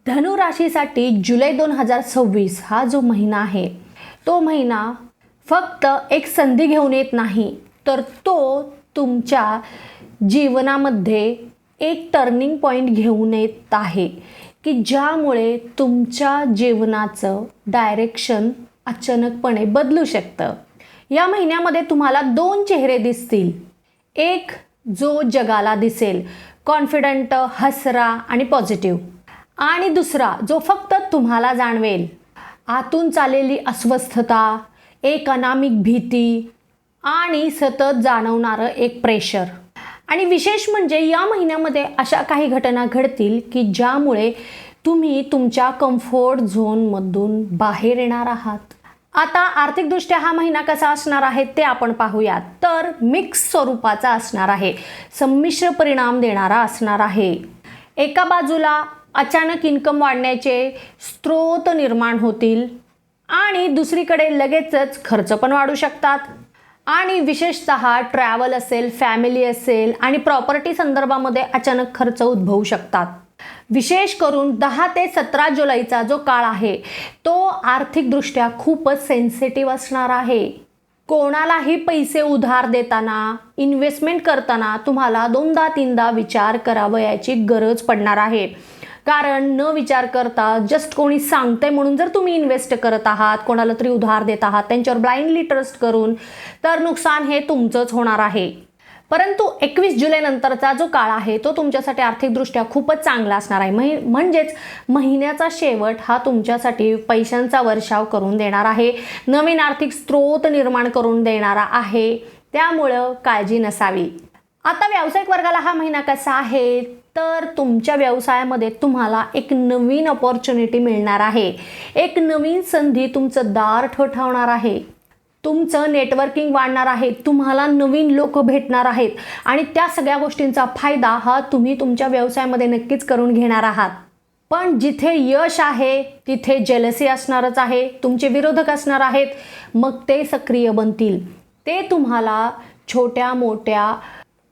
धनु राशीसाठी जुलै 2026 हा जो महिना आहे तो महिना फक्त एक संधी घेऊन येत नाही, तर तो तुमच्या जीवनामध्ये एक टर्निंग पॉईंट घेऊन येत आहे की ज्यामुळे तुमच्या जीवनाचं डायरेक्शन अचानकपणे बदलू शकतं. या महिन्यामध्ये तुम्हाला दोन चेहरे दिसतील. एक जो जगाला दिसेल, कॉन्फिडंट, हसरा आणि पॉझिटिव्ह, आणि दुसरा जो फक्त तुम्हाला जाणवेल, आतून चाललेली अस्वस्थता, एक अनामिक भीती आणि सतत जाणवणारं एक प्रेशर. आणि विशेष म्हणजे या महिन्यामध्ये अशा काही घटना घडतील की ज्यामुळे तुम्ही तुमच्या कम्फर्ट झोनमधून बाहेर येणार आहात. आता आर्थिकदृष्ट्या हा महिना कसा असणार आहे ते आपण पाहूयात. तर मिक्स स्वरूपाचा असणार आहे, संमिश्र परिणाम देणारा असणार आहे. एका बाजूला अचानक इन्कम वाढण्याचे स्रोत निर्माण होतील आणि दुसरीकडे लगेचच खर्च पण वाढू शकतात. आणि विशेषतः ट्रॅव्हल असेल, फॅमिली असेल आणि प्रॉपर्टी संदर्भामध्ये अचानक खर्च उद्भवू शकतात. विशेष करून 10 ते 17 जुलैचा जो काळ आहे तो आर्थिकदृष्ट्या खूपच सेन्सिटिव्ह असणार आहे. कोणालाही पैसे उधार देताना, इन्व्हेस्टमेंट करताना तुम्हाला दोनदा तीनदा विचार करावयाची गरज पडणार आहे. कारण न विचार करता जस्ट कोणी सांगते म्हणून जर तुम्ही इन्व्हेस्ट करत आहात, कोणाला तरी उधार देत आहात, त्यांच्यावर ब्लाइंडली ट्रस्ट करून, तर नुकसान हे तुमचंच होणार आहे. परंतु 21 जुलै नंतरचा जो काळ आहे तो तुमच्यासाठी आर्थिकदृष्ट्या खूपच चांगला असणार आहे. म्हणजेच महिन्याचा शेवट हा तुमच्यासाठी पैशांचा वर्षाव करून देणार आहे, नवीन आर्थिक स्रोत निर्माण करून देणारा आहे. त्यामुळं काळजी नसावी. आता व्यावसायिक वर्गाला हा महिना कसा आहे, तर तुमच्या व्यवसायामध्ये तुम्हाला एक नवीन अपॉर्च्युनिटी मिळणार आहे. एक नवीन संधी तुमचं दार ठोठावणार आहे. तुमचं नेटवर्किंग वाढणार आहे, तुम्हाला नवीन लोक भेटणार आहेत आणि त्या सगळ्या गोष्टींचा फायदा हा तुम्ही तुमच्या व्यवसायामध्ये नक्कीच करून घेणार आहात. पण जिथे यश आहे तिथे जेलसी असणारच आहे. तुमचे विरोधक असणार आहेत, मग ते सक्रिय बनतील. ते तुम्हाला छोट्या मोठ्या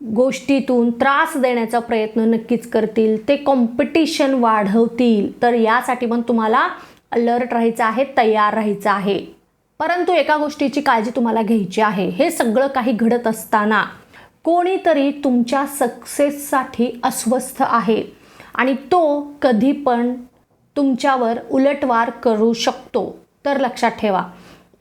गोष्टीतून त्रास देण्याचा प्रयत्न नक्कीच करतील. ते कॉम्पिटिशन वाढवतील. तर यासाठी पण तुम्हाला अलर्ट राहायचं आहे, तयार राहायचं आहे. परंतु एका गोष्टीची काळजी तुम्हाला घ्यायची आहे. हे सगळं काही घडत असताना कोणीतरी तुमच्या सक्सेससाठी अस्वस्थ आहे आणि तो कधी पण तुमच्यावर उलटवार करू शकतो. तर लक्षात ठेवा.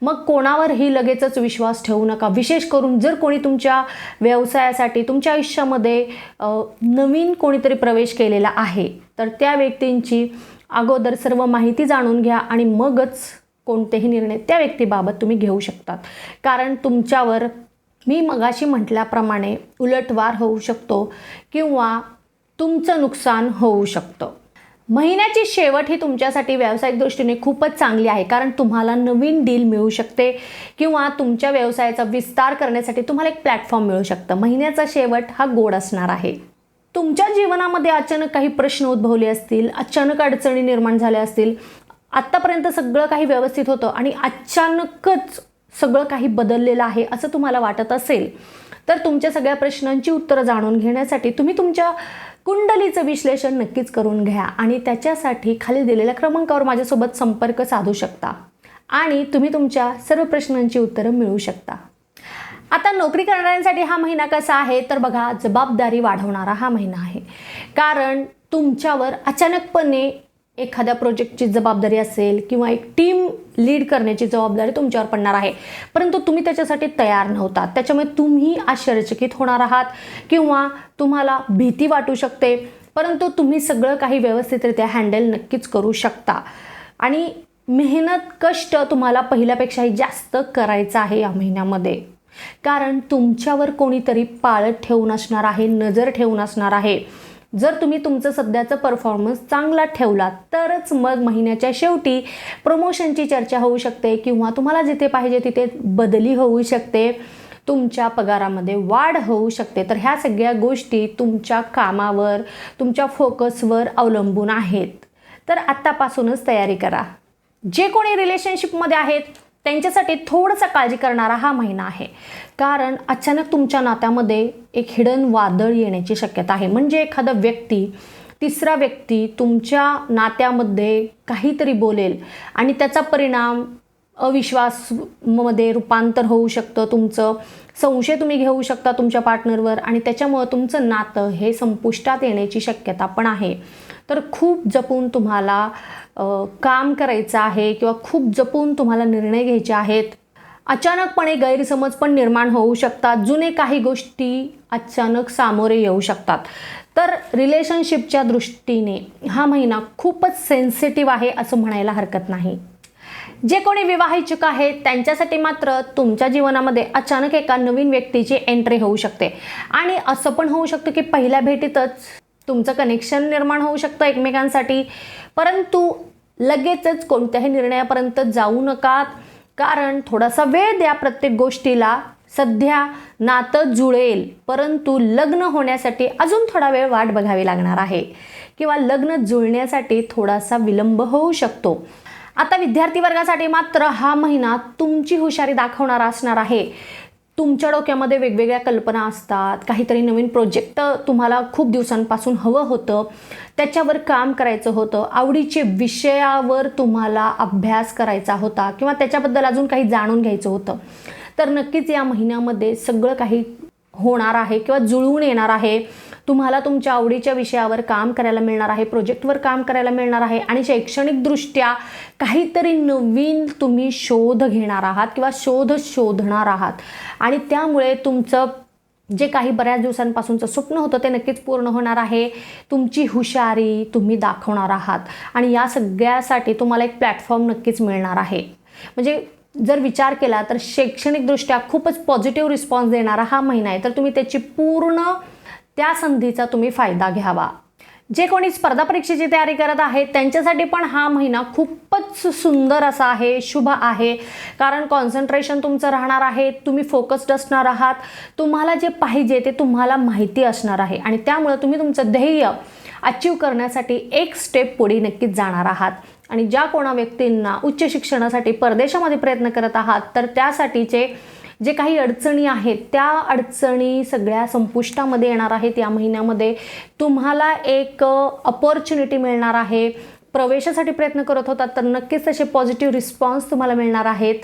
मग कोणावरही लगेचच विश्वास ठेवू नका. विशेष करून जर कोणी तुमच्या व्यवसायासाठी तुमच्या आयुष्यामध्ये नवीन कोणीतरी प्रवेश केलेला आहे, तर त्या व्यक्तींची अगोदर सर्व माहिती जाणून घ्या आणि मगच कोणतेही निर्णय त्या व्यक्तीबाबत तुम्ही घेऊ शकतात. कारण तुमच्यावर मी मगाशी म्हटल्याप्रमाणे उलटवार होऊ शकतो किंवा तुमचं नुकसान होऊ शकतं. महिन्याची शेवट ही तुमच्यासाठी व्यावसायिक दृष्टीने खूपच चांगली आहे. कारण तुम्हाला नवीन डील मिळू शकते किंवा तुमच्या व्यवसायाचा विस्तार करण्यासाठी तुम्हाला एक प्लॅटफॉर्म मिळू शकतं. महिन्याचा शेवट हा गोड असणार आहे. तुमच्या जीवनामध्ये अचानक काही प्रश्न उद्भवले असतील, अचानक अडचणी निर्माण झाल्या असतील, आत्तापर्यंत सगळं काही व्यवस्थित होतं आणि अचानकच सगळं काही बदललेलं आहे असं तुम्हाला वाटत असेल, तर तुमच्या सगळ्या प्रश्नांची उत्तरं जाणून घेण्यासाठी तुम्ही तुमच्या कुंडलीचं विश्लेषण नक्कीच करून घ्या आणि त्याच्यासाठी खाली दिलेल्या क्रमांकावर माझ्यासोबत संपर्क साधू शकता आणि तुम्ही तुमच्या सर्व प्रश्नांची उत्तरं मिळवू शकता. आता नोकरी करणाऱ्यांसाठी हा महिना कसा आहे, तर बघा, जबाबदारी वाढवणारा हा महिना आहे. कारण तुमच्यावर अचानकपणे एखाद्या प्रोजेक्टची जबाबदारी असेल किंवा एक टीम लीड करण्याची जबाबदारी तुमच्यावर पडणार आहे. परंतु तुम्ही त्याच्यासाठी तयार नव्हता. त्याच्यामुळे तुम्ही आश्चर्यचकित होणार आहात किंवा तुम्हाला भीती वाटू शकते. परंतु तुम्ही सगळं काही व्यवस्थितरित्या हँडल नक्कीच करू शकता. आणि मेहनत, कष्ट तुम्हाला पहिल्यापेक्षाही जास्त करायचं आहे या महिन्यामध्ये. कारण तुमच्यावर कोणीतरी पाळत ठेवून असणार आहे, नजर ठेवून असणार आहे. जर तुम्ही तुमचं सध्याचं परफॉर्मन्स चांगला ठेवलात तरच मग महिन्याच्या शेवटी प्रमोशनची चर्चा होऊ शकते किंवा तुम्हाला जिथे पाहिजे तिथे बदली होऊ शकते, तुमच्या पगारामध्ये वाढ होऊ शकते. तर ह्या सगळ्या गोष्टी तुमच्या कामावर, तुमच्या फोकसवर अवलंबून आहेत. तर आत्तापासूनच तयारी करा. जे कोणी रिलेशनशिपमध्ये आहेत त्यांच्यासाठी थोडंसं काळजी करणारा हा महिना आहे. कारण अचानक तुमच्या नात्यामध्ये एक हिडन वादळ येण्याची शक्यता आहे. म्हणजे एखादा व्यक्ती तिसरा व्यक्ती तुमच्या नात्यामध्ये काहीतरी बोलेल आणि त्याचा परिणाम अविश्वासमध्ये रूपांतर होऊ शकतं. तुमचं संशय तुम्ही घेऊ शकता तुमच्या पार्टनरवर आणि त्याच्यामुळं तुमचं नातं हे संपुष्टात येण्याची शक्यता पण आहे. तर खूप जपून तुम्हाला काम करायचं आहे किंवा खूप जपून तुम्हाला निर्णय घ्यायचे आहेत. अचानकपणे गैरसमज पण निर्माण होऊ शकतात. जुने काही गोष्टी अचानक सामोरे येऊ शकतात. तर रिलेशनशिपच्या दृष्टीने हा महिना खूपच सेन्सिटिव्ह आहे असं म्हणायला हरकत नाही. जे कोणी विवाहित आहेत त्यांच्यासाठी मात्र तुमच्या जीवनामध्ये अचानक एका नवीन व्यक्तीची एंट्री होऊ शकते आणि असं पण होऊ शकतं की पहिल्या भेटीतच तुमचं कनेक्शन निर्माण होऊ शकतं एकमेकांसाठी. परंतु लगेचच कोणत्याही निर्णयापर्यंत जाऊ नका, कारण थोडासा वेळ द्या प्रत्येक गोष्टीला. सध्या नातं जुळेल, परंतु लग्न होण्यासाठी अजून थोडा वेळ वाट बघावी लागणार आहे किंवा लग्न जुळण्यासाठी थोडासा विलंब होऊ शकतो. आता विद्यार्थी वर्गासाठी मात्र हा महिना तुमची हुशारी दाखवणारा असणार आहे. तुमच्या डोक्यामध्ये वेगवेगळ्या कल्पना असतात, काहीतरी नवीन प्रोजेक्ट तुम्हाला खूप दिवसांपासून हवं होतं, त्याच्यावर काम करायचं होतं, आवडीचे विषयावर तुम्हाला अभ्यास करायचा होता किंवा त्याच्याबद्दल अजून काही जाणून घ्यायचं होतं. तर नक्कीच या महिन्यामध्ये सगळं काही होणार आहे किंवा जुळून येणार आहे. तुम्हाला तुमच्या आवडीच्या विषयावर काम करायला मिळणार आहे, प्रोजेक्टवर काम करायला मिळणार आहे आणि शैक्षणिकदृष्ट्या काहीतरी नवीन तुम्ही शोध घेणार आहात किंवा शोधणार आहात आणि त्यामुळे तुमचं जे काही बऱ्याच दिवसांपासूनचं स्वप्न होतं ते नक्कीच पूर्ण होणार आहे. तुमची हुशारी तुम्ही दाखवणार आहात आणि या सगळ्यासाठी तुम्हाला एक प्लॅटफॉर्म नक्कीच मिळणार आहे. म्हणजे जर विचार केला तर शैक्षणिकदृष्ट्या खूपच पॉझिटिव्ह रिस्पॉन्स देणारा हा महिना आहे. तर तुम्ही त्याची पूर्ण त्या संधीचा तुम्ही फायदा घ्यावा. जे कोणी स्पर्धा परीक्षेची तयारी करत आहेत त्यांच्यासाठी पण हा महिना खूपच सुंदर असा आहे, शुभ आहे. कारण कॉन्सन्ट्रेशन तुमचं राहणार आहे, तुम्ही फोकस्ड असणार आहात, तुम्हाला जे पाहिजे ते तुम्हाला माहिती असणार आहे आणि त्यामुळे तुम्ही तुमचं ध्येय अचीव करण्यासाठी एक स्टेप पुढे नक्कीच जाणार आहात. आणि ज्या कोणा व्यक्तींना उच्च शिक्षणासाठी परदेशामध्ये प्रयत्न करत आहात तर त्यासाठीचे जे काही अडचणी आहेत त्या अडचणी सगळ्या संपुष्टामध्ये येणार आहेत. या महिन्यामध्ये तुम्हाला एक अपॉर्च्युनिटी मिळणार आहे. प्रवेशासाठी प्रयत्न करत होतात तर नक्कीच तसे पॉझिटिव्ह रिस्पॉन्स तुम्हाला मिळणार आहेत.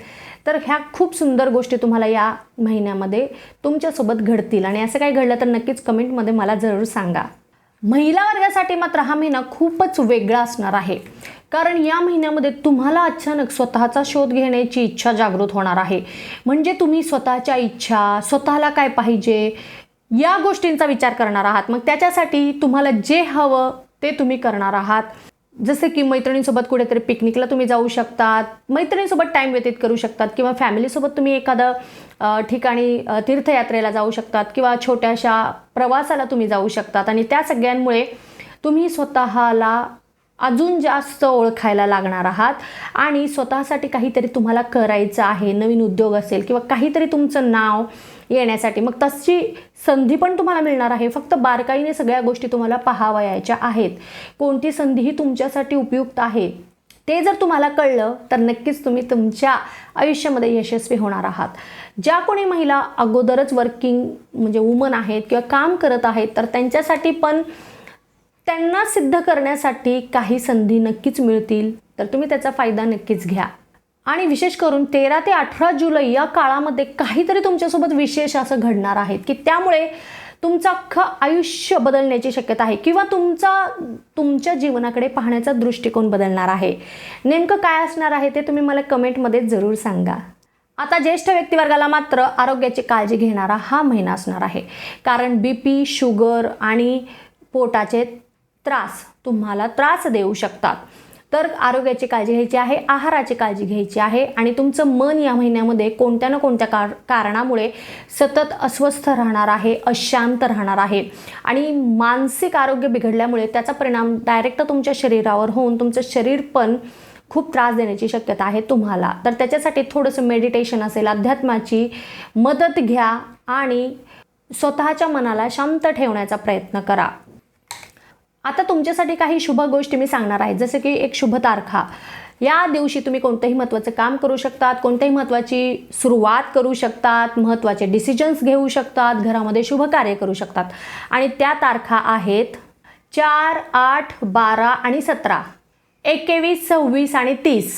तर ह्या खूप सुंदर गोष्टी तुम्हाला या महिन्यामध्ये तुमच्यासोबत घडतील आणि असं काही घडलं तर नक्कीच कमेंटमध्ये मला जरूर सांगा. महिला वर्गासाठी मात्र हा महिना खूपच वेगळा असणार आहे. कारण या महिन्यामध्ये तुम्हाला अचानक स्वतःचा शोध घेण्याची इच्छा जागृत होणार आहे. म्हणजे तुम्ही स्वतःच्या इच्छा, स्वतःला काय पाहिजे या गोष्टींचा विचार करणार आहात. मग त्याच्यासाठी तुम्हाला जे हवं ते तुम्ही करणार आहात. जसे की मैत्रिणींसोबत कुठेतरी पिकनिकला तुम्ही जाऊ शकतात, मैत्रिणींसोबत टाईम व्यतीत करू शकतात किंवा फॅमिलीसोबत तुम्ही एखादं ठिकाणी तीर्थयात्रेला जाऊ शकतात किंवा छोट्याशा प्रवासाला तुम्ही जाऊ शकतात आणि त्या सगळ्यांमुळे तुम्ही स्वतःला अजून जास्त ओळखायला लागणार आहात आणि स्वतःसाठी काहीतरी तुम्हाला करायचं आहे. नवीन उद्योग असेल किंवा काहीतरी तुमचं नाव येण्यासाठी मग तशी संधी पण तुम्हाला मिळणार आहे. फक्त बारकाईने सगळ्या गोष्टी तुम्हाला पाहावयाच्या आहेत. कोणती संधी ही तुमच्यासाठी उपयुक्त आहे ते जर तुम्हाला कळलं तर नक्कीच तुम्ही तुमच्या आयुष्यामध्ये यशस्वी होणार आहात. ज्या कोणी महिला अगोदरच वर्किंग म्हणजे वुमन आहेत किंवा काम करत आहेत तर त्यांच्यासाठी पण त्यांना सिद्ध करण्यासाठी काही संधी नक्कीच मिळतील. तर तुम्ही त्याचा फायदा नक्कीच घ्या. आणि विशेष करून 13 ते 18 जुलै या काळामध्ये काहीतरी तुमच्यासोबत विशेष असं घडणार आहे की त्यामुळे तुमचं अख्खं आयुष्य बदलण्याची शक्यता आहे किंवा तुमच्या जीवनाकडे पाहण्याचा दृष्टिकोन बदलणार आहे. नेमकं काय असणार आहे ते तुम्ही मला कमेंटमध्ये जरूर सांगा. आता ज्येष्ठ व्यक्तिवर्गाला मात्र आरोग्याची काळजी घेणारा हा महिना असणार आहे. कारण BP, शुगर आणि पोटाचे त्रास तुम्हाला त्रास देऊ शकतात. तर आरोग्याची काळजी घ्यायची आहे, आहाराची काळजी घ्यायची आहे आणि तुमचं मन या महिन्यामध्ये कोणत्या ना कोणत्या कारणामुळे सतत अस्वस्थ राहणार आहे, अशांत राहणार आहे आणि मानसिक आरोग्य बिघडल्यामुळे त्याचा परिणाम डायरेक्ट तुमच्या शरीरावर होऊन तुमचं शरीर पण खूप त्रास देण्याची शक्यता आहे तुम्हाला. तर त्याच्यासाठी थोडंसं मेडिटेशन असेल, अध्यात्माची मदत घ्या आणि स्वतःच्या मनाला शांत ठेवण्याचा प्रयत्न करा. आता तुमच्यासाठी काही शुभ गोष्टी मी सांगणार आहे. जसं की एक शुभ तारखा. या दिवशी तुम्ही कोणतंही महत्त्वाचं काम करू शकतात, कोणत्याही महत्त्वाची सुरुवात करू शकतात, महत्त्वाचे डिसिजन्स घेऊ शकतात, घरामध्ये शुभ कार्य करू शकतात आणि त्या तारखा आहेत 4, 8, 12 आणि 17, 21, 26 आणि 30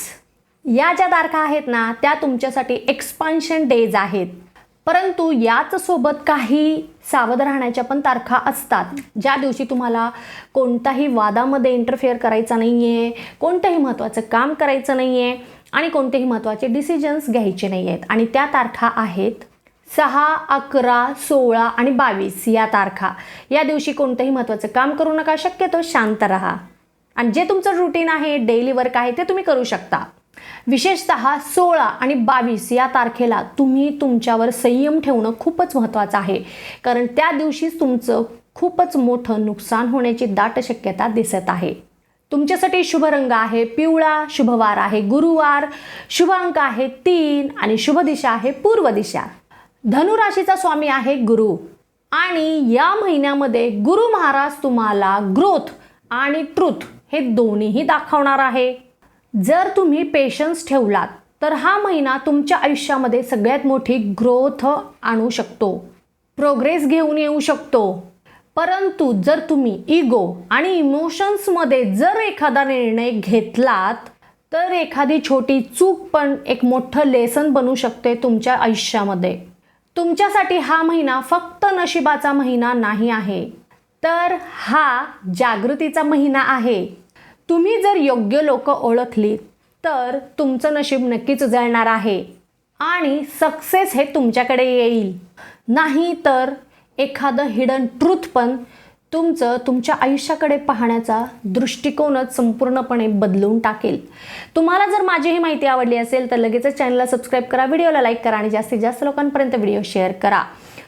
या ज्या तारखा आहेत ना, त्या तुमच्यासाठी एक्सपान्शन डेज आहेत. परंतु याच सोबत काही सावध राहण्याच्या पण तारखा असतात, ज्या दिवशी तुम्हाला कोणताही वादामध्ये इंटरफेअर करायचा नाही आहे, कोणतंही महत्त्वाचं काम करायचं नाही आहे आणि कोणतेही महत्त्वाचे डिसिजन्स घ्यायचे नाही आहेत. आणि त्या तारखा आहेत 6, 11, 16 आणि 22 या तारखा. या दिवशी कोणतंही महत्त्वाचं काम करू नका, शक्यतो शांत राहा आणि जे तुमचं रुटीन आहे, डेली वर्क आहे ते तुम्ही करू शकता. विशेषतः 16 आणि 22 या तारखेला तुम्ही तुमच्यावर संयम ठेवणं खूपच महत्त्वाचं आहे, कारण त्या दिवशीच तुमचं खूपच मोठं नुकसान होण्याची दाट शक्यता दिसत आहे. तुमच्यासाठी शुभ रंग आहे पिवळा, शुभवार आहे गुरुवार, शुभ अंक आहे 3 आणि शुभ दिशा आहे पूर्व दिशा. धनु राशीचा स्वामी आहे गुरु आणि या महिन्यामध्ये गुरु महाराज तुम्हाला ग्रोथ आणि ट्रुथ हे दोन्हीही दाखवणार आहे. जर तुम्ही पेशन्स ठेवलात तर हा महिना तुमच्या आयुष्यामध्ये सगळ्यात मोठी ग्रोथ आणू शकतो, प्रोग्रेस घेऊन येऊ शकतो. परंतु जर तुम्ही इगो आणि इमोशन्समध्ये जर एखादा निर्णय घेतलात तर एखादी छोटी चूक पण एक मोठं लेसन बनू शकते तुमच्या आयुष्यामध्ये. तुमच्यासाठी हा महिना फक्त नशिबाचा महिना नाही आहे, तर हा जागृतीचा महिना आहे. तुम्ही जर योग्य लोक ओळखली तर तुमचं नशीब नक्कीच उजळणार आहे आणि सक्सेस हे तुमच्याकडे येईल. नाही तर एखादं हिडन ट्रूथ पण तुमच्या आयुष्याकडे पाहण्याचा दृष्टिकोनच संपूर्णपणे बदलून टाकेल. तुम्हाला जर माझी ही माहिती आवडली असेल तर लगेचच चॅनलला सबस्क्राईब करा, व्हिडिओला लाईक करा आणि जास्तीत जास्त लोकांपर्यंत व्हिडिओ शेअर करा.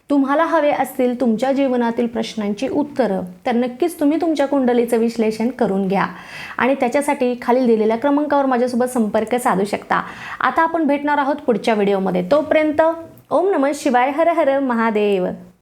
तुम्हाला हवे असतील तुमच्या जीवनातील प्रश्नांची उत्तरं तर नक्कीच तुम्ही तुमच्या कुंडलीचं विश्लेषण करून घ्या आणि त्याच्यासाठी खालील दिलेल्या क्रमांकावर माझ्यासोबत संपर्क साधू शकता. आता आपण भेटणार आहोत पुढच्या व्हिडिओमध्ये. तोपर्यंत ओम नमः शिवाय, हर हर महादेव.